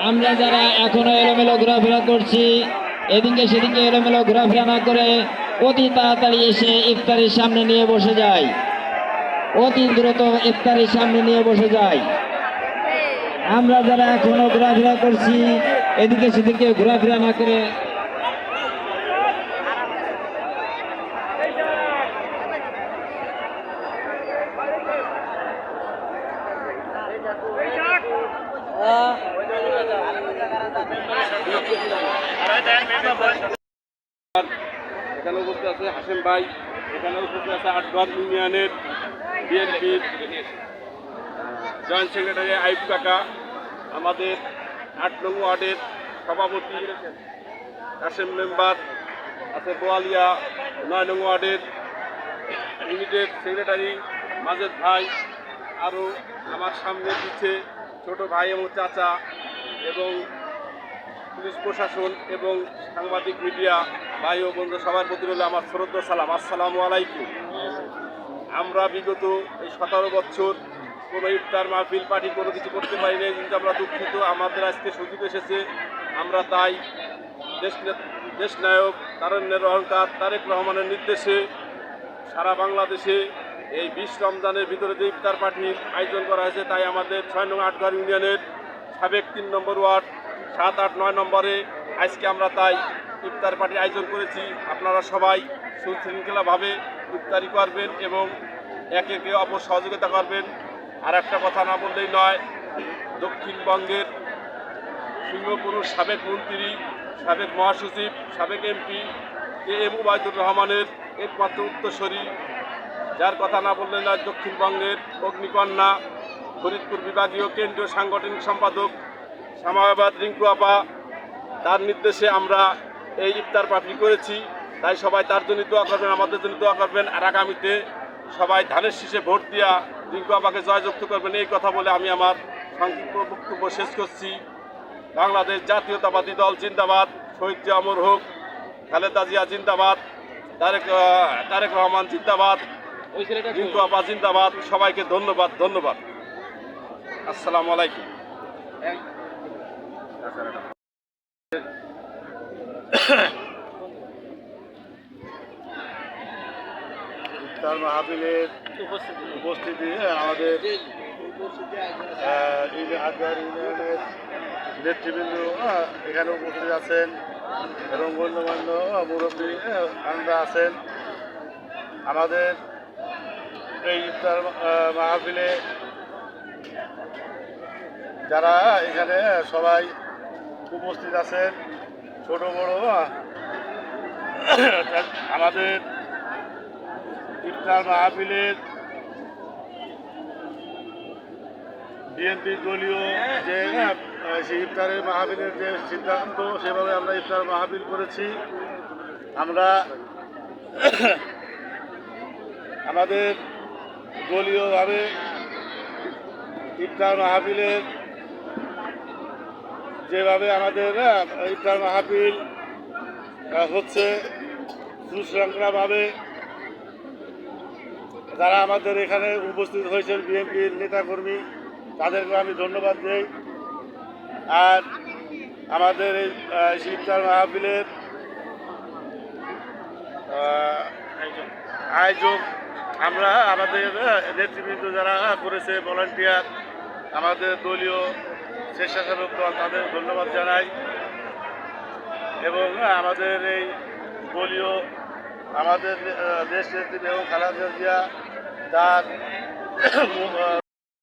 আমরা যারা এখনো এলোমেলো ঘোরাফেরা করছি, এদিকে সেদিকে এলোমেলো ঘোরাফেরা না করে অতি তাড়াতাড়ি এসে ইফতারের সামনে নিয়ে বসে যাই, অতি দ্রুত ইফতারের সামনে নিয়ে বসে যাই। আমরা যারা এখনো ঘোরাফেরা করছি, এদিকে সেদিকে ঘোরাফেরা না করে এখানে উপস্থিত আছে হাসেম ভাই, এখানে উপস্থিত আছে আটঘর ইউনিয়নের বিএনপির জয়েন্ট সেক্রেটারি আইব কাকা, আমাদের ৮ নং ওয়ার্ডের সভাপতি কাশেম মেম্বার আছে, বোয়ালিয়া ৯ নং ওয়ার্ডের ইউনিটের সেক্রেটারি মাজেদ ভাই, আরও আমার সামনে পিছে ছোট ভাই এবং চাচা এবং পুলিশ প্রশাসন এবং সাংবাদিক মিডিয়া ভাই ও বন্ধু সবার প্রতি হলো আমার শ্রদ্ধা সালাম, আসসালামু আলাইকুম। আমরা বিগত এই 17 বছর কোনো ইফতার মাহফিল পার্টি কোনো কিছু করতে পারি নাই, কিন্তু আমরা দুঃখিত। আমাদের আজকে সুযোগ এসেছে, আমরা তাই দেশনায়ক তারুণ্যের অহংকার তারেক রহমানের নির্দেশে সারা বাংলাদেশে এই 20 রমজানের ভিতরে যে ইফতার পার্টির আয়োজন করা হয়েছে, তাই আমাদের 6 নং আটঘর ইউনিয়নের সাবেক 3 নম্বর ওয়ার্ড 7, 8, 9 নম্বরে আজকে আমরা তাই ইফতার পার্টির আয়োজন করেছি। আপনারা সবাই সুশৃঙ্খলাভাবে ইফতারি করবেন এবং একে একে অপর সহযোগিতা করবেন। আর একটা কথা না বললেই নয়, দক্ষিণবঙ্গের সিংহপুরুষ সাবেক মন্ত্রী, সাবেক মহাসচিব, সাবেক এমপি এম উবায়দুর রহমানের একমাত্র উত্তরসূরি, যার কথা না বললেই নয়, দক্ষিণবঙ্গের অগ্নিকন্যা, ফরিদপুর বিভাগীয় কেন্দ্রীয় সাংগঠনিক সম্পাদক সামায়াবাদ রিঙ্কু আপা, তার নির্দেশে আমরা এই ইফতার পার্টি করেছি। তাই সবাই তার জন্য দোয়া করবেন, আমাদের জন্য দোয়া করবেন। আর আগামীতে সবাই ধানের শীষে ভোট দিয়া রিঙ্কু আপাকে জয়যুক্ত করবেন, এই কথা বলে আমি আমার সংক্ষিপ্ত বক্তব্য শেষ করছি। বাংলাদেশ জাতীয়তাবাদী দল জিন্দাবাদ, শহীদ জিয়া অমর হোক, খালেদা জিয়া জিন্দাবাদ, তারেক রহমান জিন্দাবাদ, রিঙ্কু আপা জিন্দাবাদ। সবাইকে ধন্যবাদ। আসসালামু আলাইকুম। ইফতার মাহফিলের উপস্থিতি আমাদের আটঘর ইউনিয়নের নেতৃবৃন্দ এখানে উপস্থিত আছেন এবং গণ্যমান্য মুরব্বী আমরা আছেন। আমাদের এই ইফতার মাহফিলে যারা এখানে সবাই উপস্থিত আছেন, ছোট বড়, আমাদের ইফতার মাহফিলের বিএনপি দলীয় যে সেই ইফতারের মাহফিলের যে সিদ্ধান্ত, সেভাবে আমরা ইফতার মাহফিল করেছি। আমরা আমাদের দলীয়ভাবে ইফতার মাহফিলের যেভাবে আমাদের ইফতার মাহফিল হচ্ছে সুশৃঙ্খলাভাবে, যারা আমাদের এখানে উপস্থিত হয়েছেন বিএনপির নেতাকর্মী, তাদেরকে আমি ধন্যবাদ দিই। আর আমাদের এই ইফতার মাহফিলের আয়োজক আমরা আমাদের নেতৃবৃন্দ যারা করেছে, ভলান্টিয়ার, আমাদের দলীয় স্বেচ্ছাসেবক দল, তাদের ধন্যবাদ জানাই। এবং আমাদের এই দলীয় আমাদের দেশ নেত্রী এবং খালেদা জিয়া, তার